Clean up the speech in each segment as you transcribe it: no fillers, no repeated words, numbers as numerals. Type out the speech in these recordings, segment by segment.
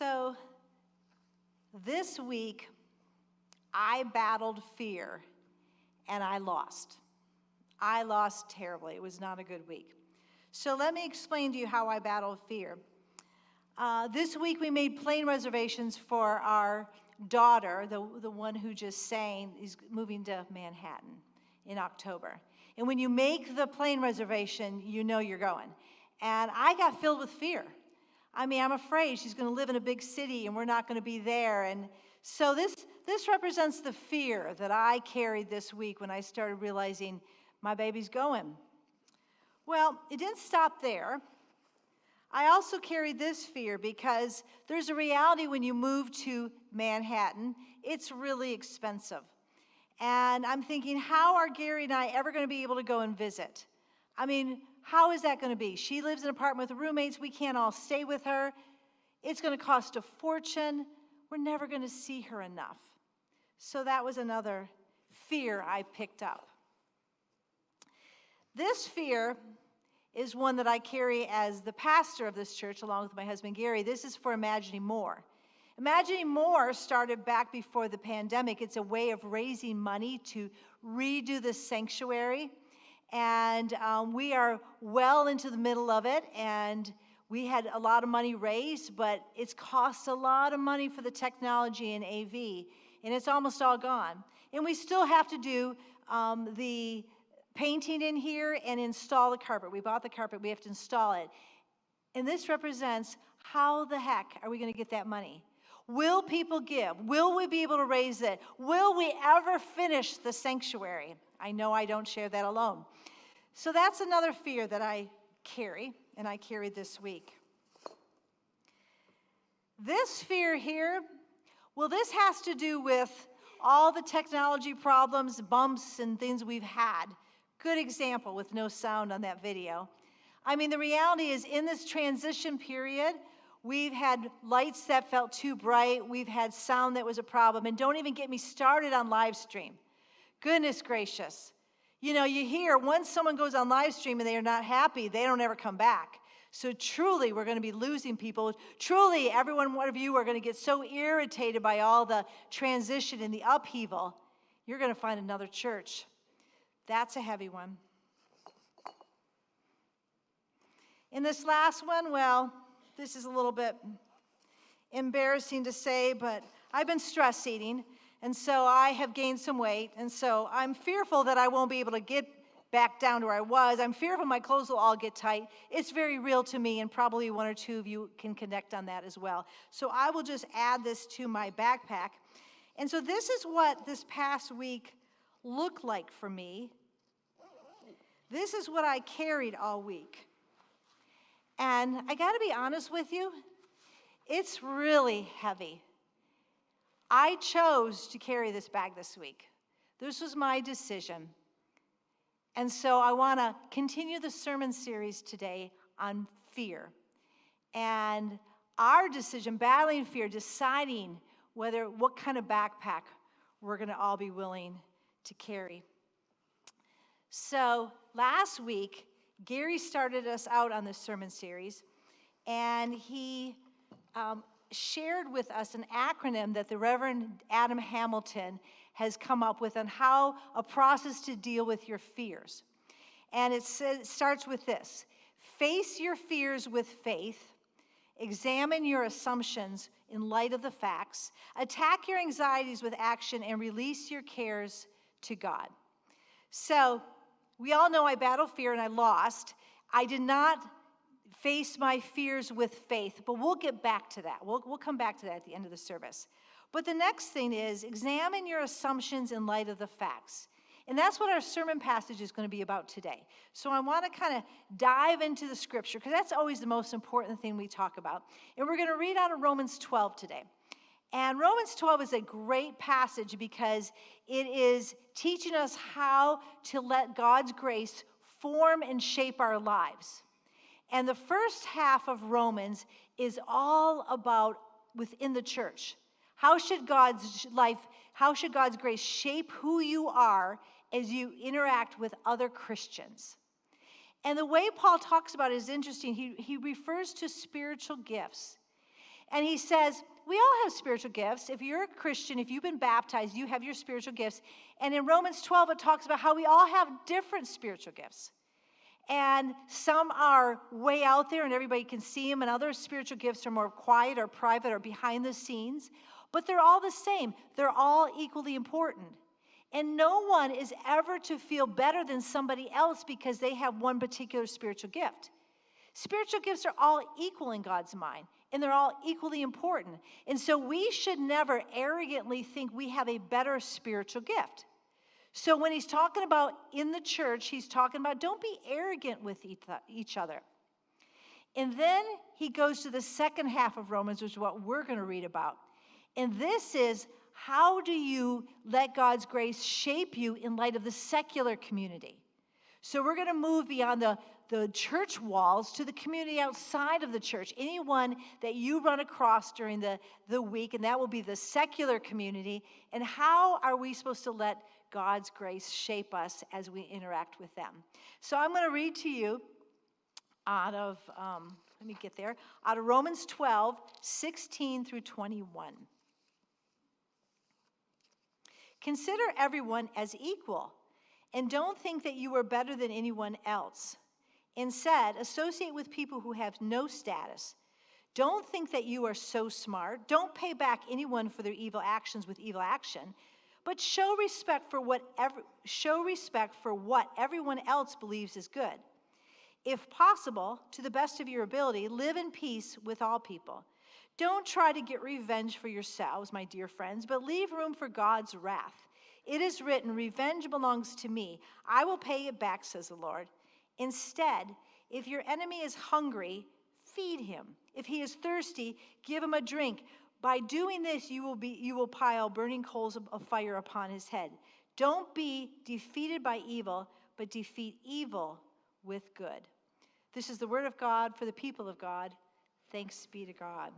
So this week, I battled fear, and I lost. I lost terribly. It was not a good week. So let me explain to you how I battled fear. This week, we made plane reservations for our daughter, the one who just sang, is moving to Manhattan in October. And when you make the plane reservation, you know you're going. And I got filled with fear. I mean, I'm afraid she's going to live in a big city and we're not going to be there. And so this represents the fear that I carried this week when I started realizing my baby's going. Well, it didn't stop there. I also carried this fear because there's a reality when you move to Manhattan, it's really expensive. And I'm thinking, how are Gary and I ever going to be able to go and visit? I mean, how is that going to be? She lives in an apartment with roommates. We can't all stay with her. It's going to cost a fortune. We're never going to see her enough. So that was another fear I picked up. This fear is one that I carry as the pastor of this church, along with my husband Gary. This is for Imagining More. Imagining More started back before the pandemic. It's a way of raising money to redo the sanctuary. And we are well into the middle of it, and we had a lot of money raised, but it's cost a lot of money for the technology and AV, and it's almost all gone. And we still have to do the painting in here and install the carpet. We bought the carpet, we have to install it. And this represents, how the heck are we going to get that money? Will people give? Will we be able to raise it? Will we ever finish the sanctuary? I know I don't share that alone. So that's another fear that I carry, and I carried this week. This fear here, well, this has to do with all the technology problems, bumps, and things we've had. Good example with no sound on that video. I mean, the reality is, in this transition period, we've had lights that felt too bright. We've had sound that was a problem. And don't even get me started on live stream. Goodness gracious. You know, you hear once someone goes on live stream and they are not happy, they don't ever come back. So truly, we're going to be losing people. Truly, one of you are going to get so irritated by all the transition and the upheaval, you're going to find another church. That's a heavy one. In this last one, well, this is a little bit embarrassing to say, but I've been stress eating, and so I have gained some weight, and so I'm fearful that I won't be able to get back down to where I was. I'm fearful my clothes will all get tight. It's very real to me, and probably one or two of you can connect on that as well. So I will just add this to my backpack. And so this is what this past week looked like for me. This is what I carried all week. And I got to be honest with you, it's really heavy. I chose to carry this bag this week. This was my decision. And so I want to continue the sermon series today on fear. And our decision, battling fear, deciding what kind of backpack we're going to all be willing to carry. So last week, Gary started us out on this sermon series, and he shared with us an acronym that the Reverend Adam Hamilton has come up with on how a process to deal with your fears. And it starts with this: face your fears with faith, examine your assumptions in light of the facts, attack your anxieties with action, and release your cares to God. So we all know I battled fear and I lost. I did not face my fears with faith, but we'll get back to that. We'll come back to that at the end of the service. But the next thing is, examine your assumptions in light of the facts. And that's what our sermon passage is going to be about today. So I want to kind of dive into the scripture, because that's always the most important thing we talk about. And we're going to read out of Romans 12 today. And Romans 12 is a great passage because it is teaching us how to let God's grace form and shape our lives. And the first half of Romans is all about within the church. How should God's grace shape who you are as you interact with other Christians? And the way Paul talks about it is interesting. He refers to spiritual gifts. And he says, we all have spiritual gifts. If you're a Christian, if you've been baptized, you have your spiritual gifts. And in Romans 12, it talks about how we all have different spiritual gifts. And some are way out there and everybody can see them, and other spiritual gifts are more quiet or private or behind the scenes. But they're all the same. They're all equally important. And no one is ever to feel better than somebody else because they have one particular spiritual gift. Spiritual gifts are all equal in God's mind, and they're all equally important. And so we should never arrogantly think we have a better spiritual gift. So when he's talking about in the church, he's talking about don't be arrogant with each other. And then he goes to the second half of Romans, which is what we're going to read about. And this is, how do you let God's grace shape you in light of the secular community? So we're going to move beyond the church walls to the community outside of the church. Anyone that you run across during the week, and that will be the secular community. And how are we supposed to let God's grace shape us as we interact with them? So I'm going to read to you out of, out of Romans 12, 16 through 21. Consider everyone as equal, and don't think that you are better than anyone else. Instead, associate with people who have no status. Don't think that you are so smart. Don't pay back anyone for their evil actions with evil action, but show respect for what everyone else believes is good. If possible, to the best of your ability, live in peace with all people. Don't try to get revenge for yourselves, my dear friends, but leave room for God's wrath. It is written, revenge belongs to me. I will pay it back, says the Lord. Instead, if your enemy is hungry, feed him. If he is thirsty, give him a drink. By doing this, you will pile burning coals of fire upon his head. Don't be defeated by evil, but defeat evil with good. This is the word of God for the people of God. Thanks be to God.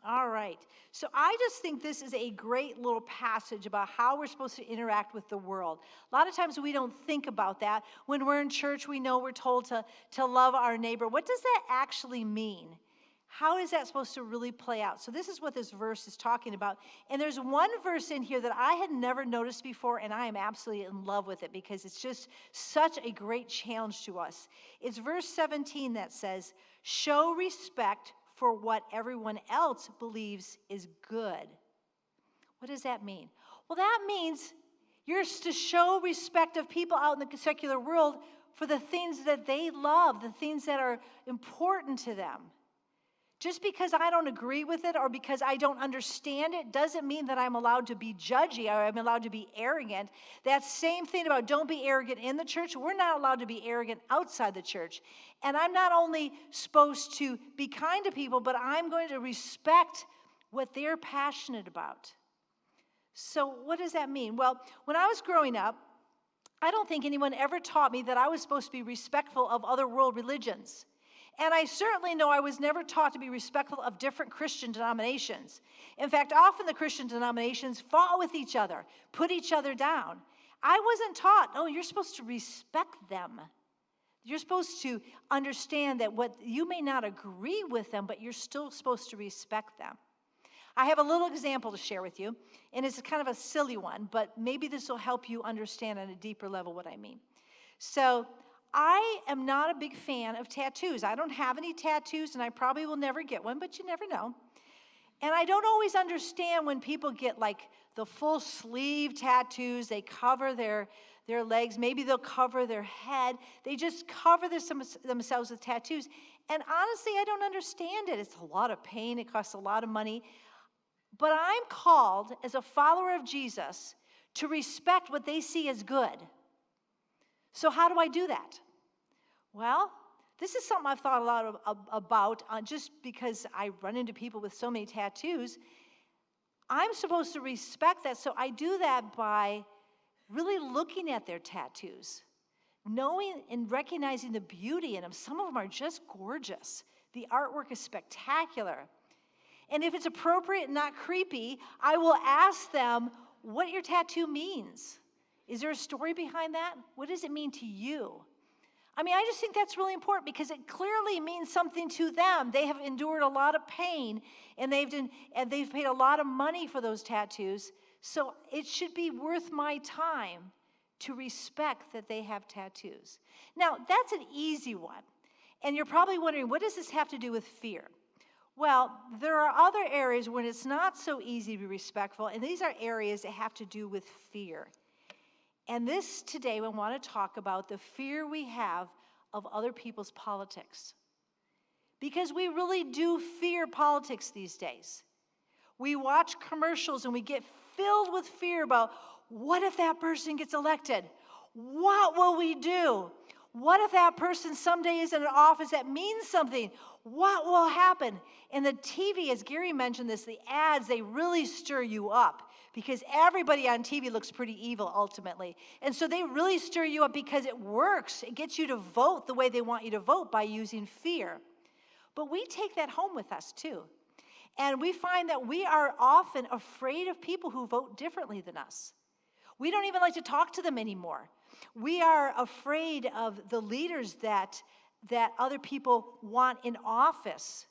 All right. So I just think this is a great little passage about how we're supposed to interact with the world. A lot of times we don't think about that. When we're in church, we know we're told to love our neighbor. What does that actually mean? How is that supposed to really play out? So this is what this verse is talking about. And there's one verse in here that I had never noticed before, and I am absolutely in love with it because it's just such a great challenge to us. It's verse 17 that says, show respect for what everyone else believes is good. What does that mean? Well, that means you're to show respect of people out in the secular world for the things that they love, the things that are important to them. Just because I don't agree with it or because I don't understand it doesn't mean that I'm allowed to be judgy or I'm allowed to be arrogant. That same thing about don't be arrogant in the church, we're not allowed to be arrogant outside the church. And I'm not only supposed to be kind to people, but I'm going to respect what they're passionate about. So what does that mean? Well, when I was growing up, I don't think anyone ever taught me that I was supposed to be respectful of other world religions. And I certainly know I was never taught to be respectful of different Christian denominations. In fact, often the Christian denominations fought with each other, put each other down. I wasn't taught, oh, you're supposed to respect them. You're supposed to understand that what you may not agree with them, but you're still supposed to respect them. I have a little example to share with you, and it's kind of a silly one, but maybe this will help you understand on a deeper level what I mean. So I am not a big fan of tattoos. I don't have any tattoos, and I probably will never get one, but you never know. And I don't always understand when people get like the full sleeve tattoos. They cover their legs. Maybe they'll cover their head. They just cover themselves with tattoos. And honestly, I don't understand it. It's a lot of pain. It costs a lot of money. But I'm called as a follower of Jesus to respect what they see as good. So how do I do that? Well, this is something I've thought a lot about just because I run into people with so many tattoos. I'm supposed to respect that, so I do that by really looking at their tattoos, knowing and recognizing the beauty in them. Some of them are just gorgeous. The artwork is spectacular. And if it's appropriate and not creepy, I will ask them what your tattoo means. Is there a story behind that? What does it mean to you? I mean, I just think that's really important because it clearly means something to them. They have endured a lot of pain, and they've paid a lot of money for those tattoos. So it should be worth my time to respect that they have tattoos. Now, that's an easy one. And you're probably wondering, what does this have to do with fear? Well, there are other areas when it's not so easy to be respectful, and these are areas that have to do with fear. And this today, we want to talk about the fear we have of other people's politics. Because we really do fear politics these days. We watch commercials and we get filled with fear about, what if that person gets elected? What will we do? What if that person someday is in an office that means something? What will happen? And the TV, as Gary mentioned this, the ads, they really stir you up because everybody on TV looks pretty evil ultimately. And so they really stir you up because it works. It gets you to vote the way they want you to vote by using fear. But we take that home with us too. And we find that we are often afraid of people who vote differently than us. We don't even like to talk to them anymore. We are afraid of the leaders that other people want in office.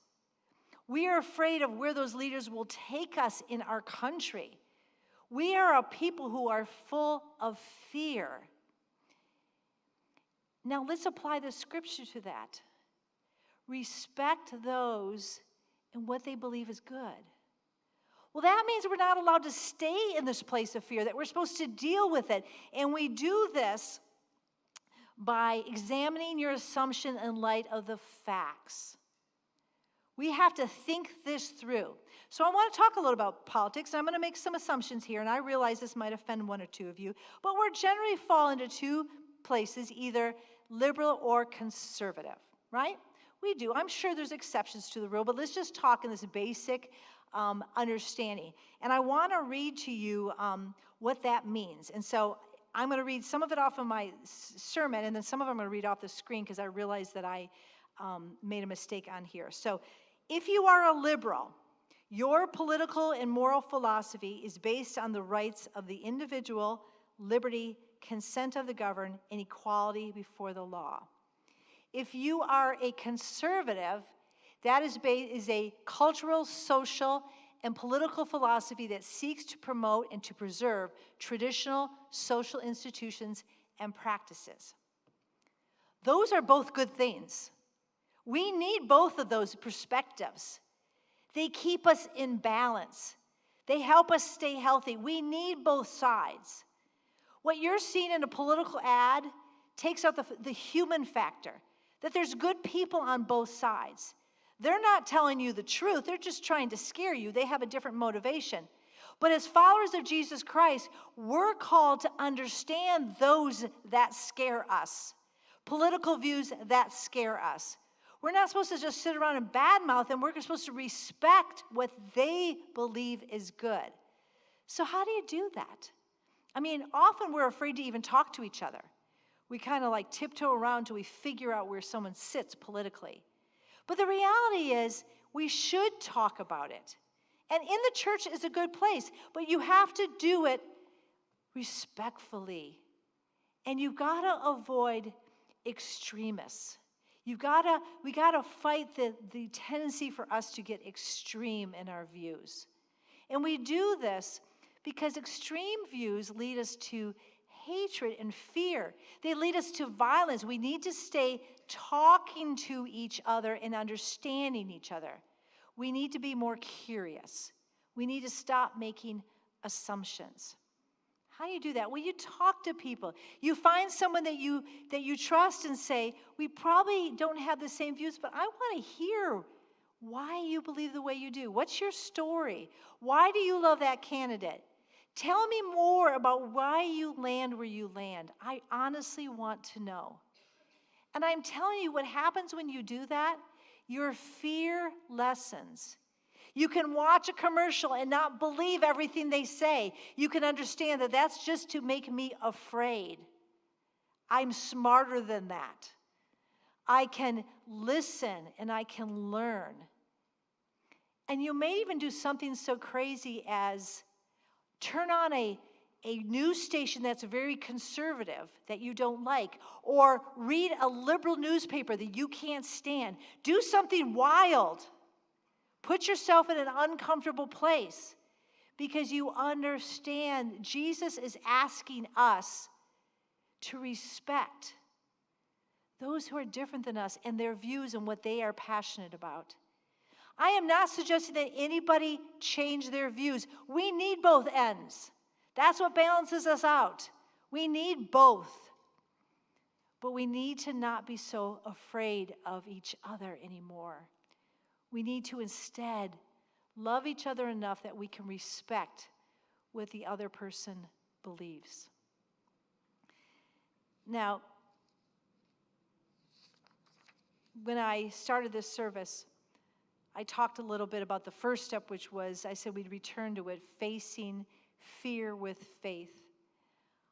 We are afraid of where those leaders will take us in our country. We are a people who are full of fear. Now let's apply the scripture to that. Respect those and what they believe is good. Well, that means we're not allowed to stay in this place of fear, that we're supposed to deal with it. And we do this by examining your assumption in light of the facts. We have to think this through. So I want to talk a little about politics. I'm going to make some assumptions here, and I realize this might offend one or two of you, but we're generally fall into two places, either liberal or conservative, right? We do. I'm sure there's exceptions to the rule, but let's just talk in this basic understanding. And I want to read to you what that means. And so I'm going to read some of it off of my sermon, and then some of it I'm going to read off the screen because I realized that I made a mistake on here. So if you are a liberal, your political and moral philosophy is based on the rights of the individual, liberty, consent of the governed, and equality before the law. If you are a conservative, that is a cultural, social, and political philosophy that seeks to promote and to preserve traditional social institutions and practices. Those are both good things. We need both of those perspectives. They keep us in balance. They help us stay healthy. We need both sides. What you're seeing in a political ad takes out the human factor, that there's good people on both sides. They're not telling you the truth. They're just trying to scare you. They have a different motivation. But as followers of Jesus Christ, we're called to understand those that scare us, political views that scare us. We're not supposed to just sit around and badmouth them. We're supposed to respect what they believe is good. So how do you do that? I mean, often we're afraid to even talk to each other. We kind of like tiptoe around till we figure out where someone sits politically. But the reality is, we should talk about it. And in the church is a good place, but you have to do it respectfully. And you've got to avoid extremists. We got to fight the tendency for us to get extreme in our views. And we do this because extreme views lead us to hatred and fear. They lead us to violence. We need to stay talking to each other and understanding each other. We need to be more curious. We need to stop making assumptions. How do you do that? Well, you talk to people. You find someone that you trust and say, we probably don't have the same views, but I want to hear why you believe the way you do. What's your story? Why do you love that candidate? Tell me more about why you land where you land. I honestly want to know. And I'm telling you, what happens when you do that, your fear lessens. You can watch a commercial and not believe everything they say. You can understand that that's just to make me afraid. I'm smarter than that. I can listen and I can learn. And you may even do something so crazy as turn on a a news station that's very conservative that you don't like, or read a liberal newspaper that you can't stand. Do something wild. Put yourself in an uncomfortable place because you understand Jesus is asking us to respect those who are different than us and their views and what they are passionate about. I am not suggesting that anybody change their views. We need both ends. That's what balances us out. We need both. But we need to not be so afraid of each other anymore. We need to instead love each other enough that we can respect what the other person believes. Now, when I started this service, I talked a little bit about the first step, which was, I said we'd return to it, facing fear with faith.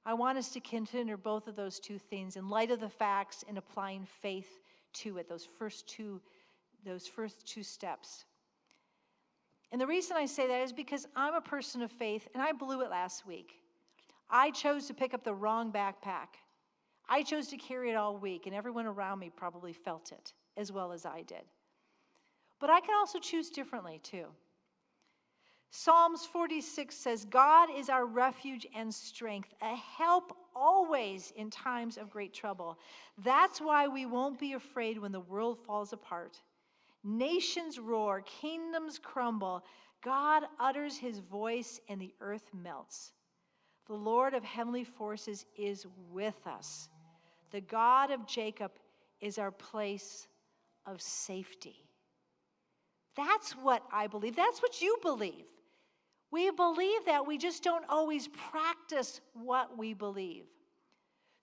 I want us to consider both of those two things in light of the facts and applying faith to it, those first two steps. And the reason I say that is because I'm a person of faith, and I blew it last week. I chose to pick up the wrong backpack. I chose to carry it all week, and everyone around me probably felt it as well as I did. But I can also choose differently, too. Psalms 46 says, God is our refuge and strength, a help always in times of great trouble. That's why we won't be afraid when the world falls apart. Nations roar, kingdoms crumble. God utters his voice and the earth melts. The Lord of heavenly forces is with us. The God of Jacob is our place of safety. That's what I believe. That's what you believe. We believe that. We just don't always practice what we believe.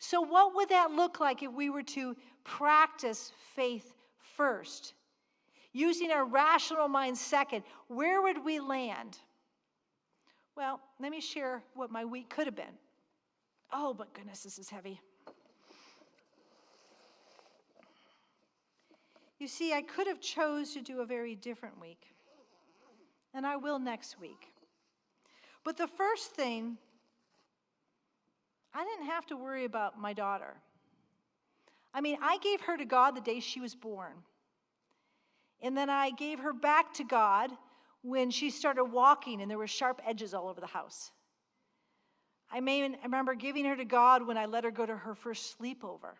So what would that look like if we were to practice faith first? Using our rational mind second, where would we land? Well, let me share what my week could have been. Oh, but goodness, this is heavy. You see, I could have chose to do a very different week, and I will next week. But the first thing, I didn't have to worry about my daughter. I mean, I gave her to God the day she was born. And then I gave her back to God when she started walking and there were sharp edges all over the house. I remember giving her to God when I let her go to her first sleepover.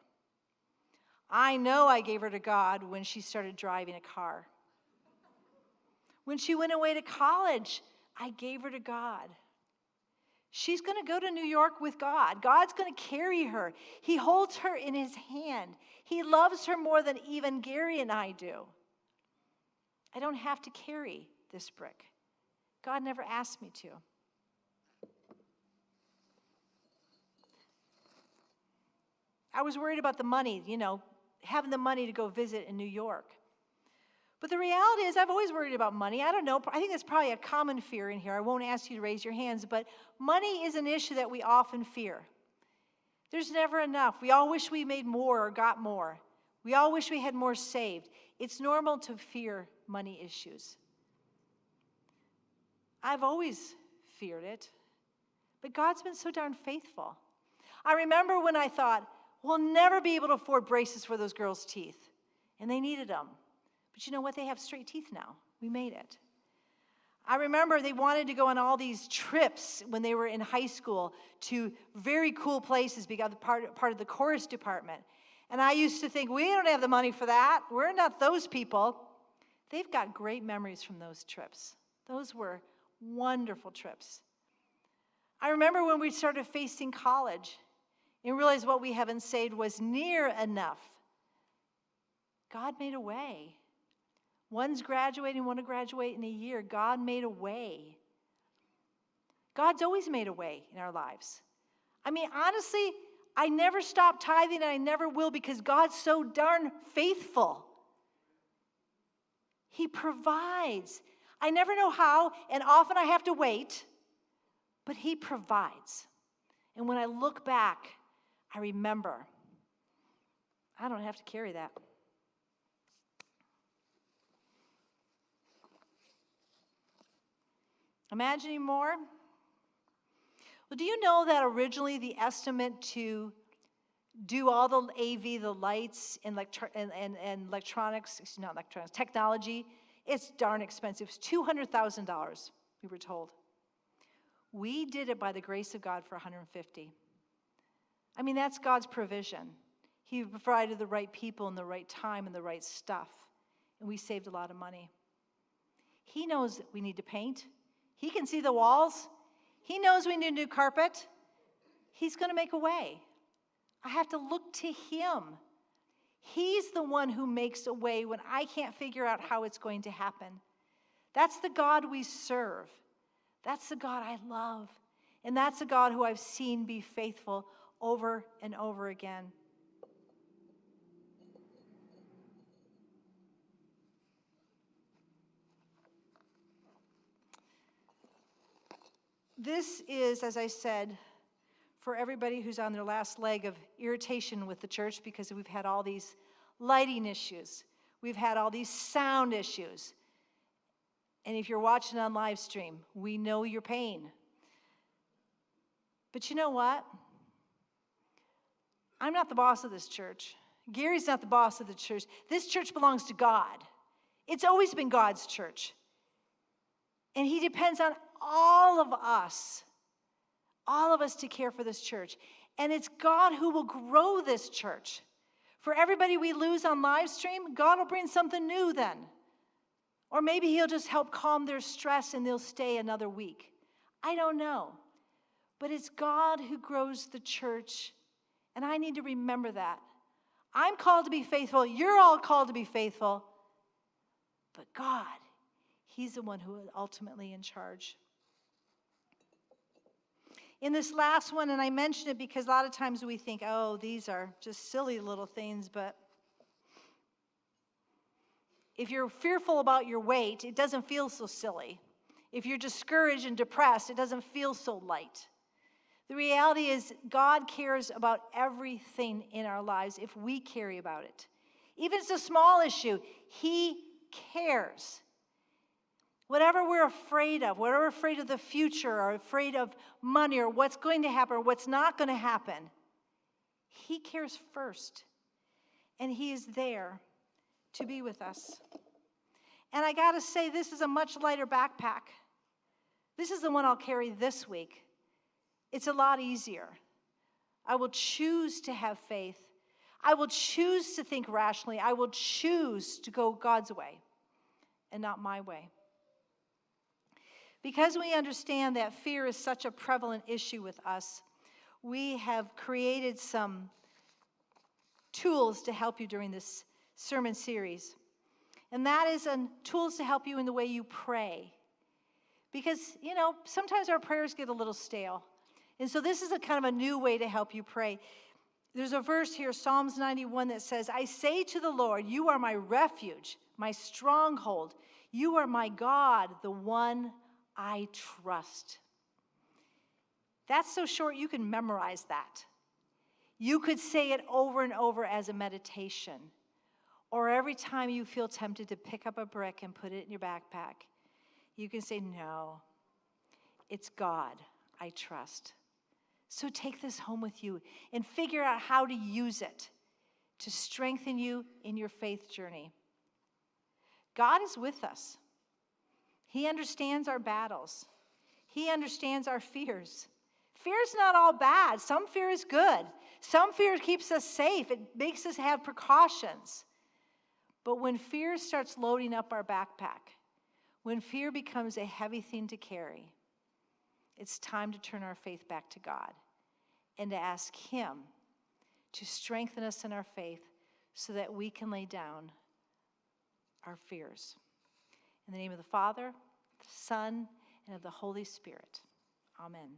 I know I gave her to God when she started driving a car. When she went away to college, I gave her to God. She's going to go to New York with God. God's going to carry her. He holds her in his hand. He loves her more than even Gary and I do. I don't have to carry this brick. God never asked me to. I was worried about the money, having the money to go visit in New York. But the reality is I've always worried about money. I don't know. I think that's probably a common fear in here. I won't ask you to raise your hands, but money is an issue that we often fear. There's never enough. We all wish we made more or got more. We all wish we had more saved. It's normal to fear money issues. I've always feared it, but God's been so darn faithful. I remember when I thought, we'll never be able to afford braces for those girls' teeth, and they needed them. But you know what? They have straight teeth now. We made it. I remember they wanted to go on all these trips when they were in high school to very cool places because part of the chorus department. And I used to think, we don't have the money for that. We're not those people. They've got great memories from those trips. Those were wonderful trips. I remember when we started facing college and realized what we haven't saved was near enough. God made a way. One's graduating, one will graduate in a year. God made a way. God's always made a way in our lives. I mean, honestly, I never stopped tithing and I never will because God's so darn faithful. He provides. I never know how, and often I have to wait, but he provides. And when I look back, I remember, I don't have to carry that. Imagining more? Well, do you know that originally the estimate to do all the AV, the lights, and electronics, not electronics, technology, it's darn expensive. It's $200,000, we were told. We did it by the grace of God for $150,000. I mean, that's God's provision. He provided the right people and the right time and the right stuff, and we saved a lot of money. He knows that we need to paint. He can see the walls. He knows we need new carpet. He's going to make a way. I have to look to him. He's the one who makes a way when I can't figure out how it's going to happen. That's the God we serve. That's the God I love. And that's the God who I've seen be faithful over and over again. This is, as I said, for everybody who's on their last leg of irritation with the church because we've had all these lighting issues. We've had all these sound issues. And if you're watching on live stream, we know your pain. But you know what? I'm not the boss of this church. Gary's not the boss of the church. This church belongs to God. It's always been God's church. And he depends on all of us to care for this church. And it's God who will grow this church. For everybody we lose on live stream, God will bring something new then. Or maybe he'll just help calm their stress and they'll stay another week. I don't know. But it's God who grows the church, and I need to remember that. I'm called to be faithful. You're all called to be faithful. But God, he's the one who is ultimately in charge. In this last one, and I mention it because a lot of times we think, oh, these are just silly little things, but if you're fearful about your weight, it doesn't feel so silly. If you're discouraged and depressed, it doesn't feel so light. The reality is God cares about everything in our lives if we care about it. Even if it's a small issue, he cares. Whatever we're afraid of, whatever we're afraid of the future or afraid of money or what's going to happen or what's not going to happen, he cares first. And he is there to be with us. And I got to say, this is a much lighter backpack. This is the one I'll carry this week. It's a lot easier. I will choose to have faith. I will choose to think rationally. I will choose to go God's way and not my way. Because we understand that fear is such a prevalent issue with us, we have created some tools to help you during this sermon series. And that is tools to help you in the way you pray. Because, sometimes our prayers get a little stale. And so this is a kind of a new way to help you pray. There's a verse here, Psalms 91, that says, I say to the Lord, you are my refuge, my stronghold. You are my God, the one I trust. That's so short you can memorize that. You could say it over and over as a meditation. Or every time you feel tempted to pick up a brick and put it in your backpack, you can say, no, it's God I trust. So take this home with you and figure out how to use it to strengthen you in your faith journey. God is with us. He understands our battles. He understands our fears. Fear is not all bad. Some fear is good. Some fear keeps us safe. It makes us have precautions. But when fear starts loading up our backpack, when fear becomes a heavy thing to carry, it's time to turn our faith back to God and to ask him to strengthen us in our faith so that we can lay down our fears. In the name of the Father, the Son, and of the Holy Spirit. Amen.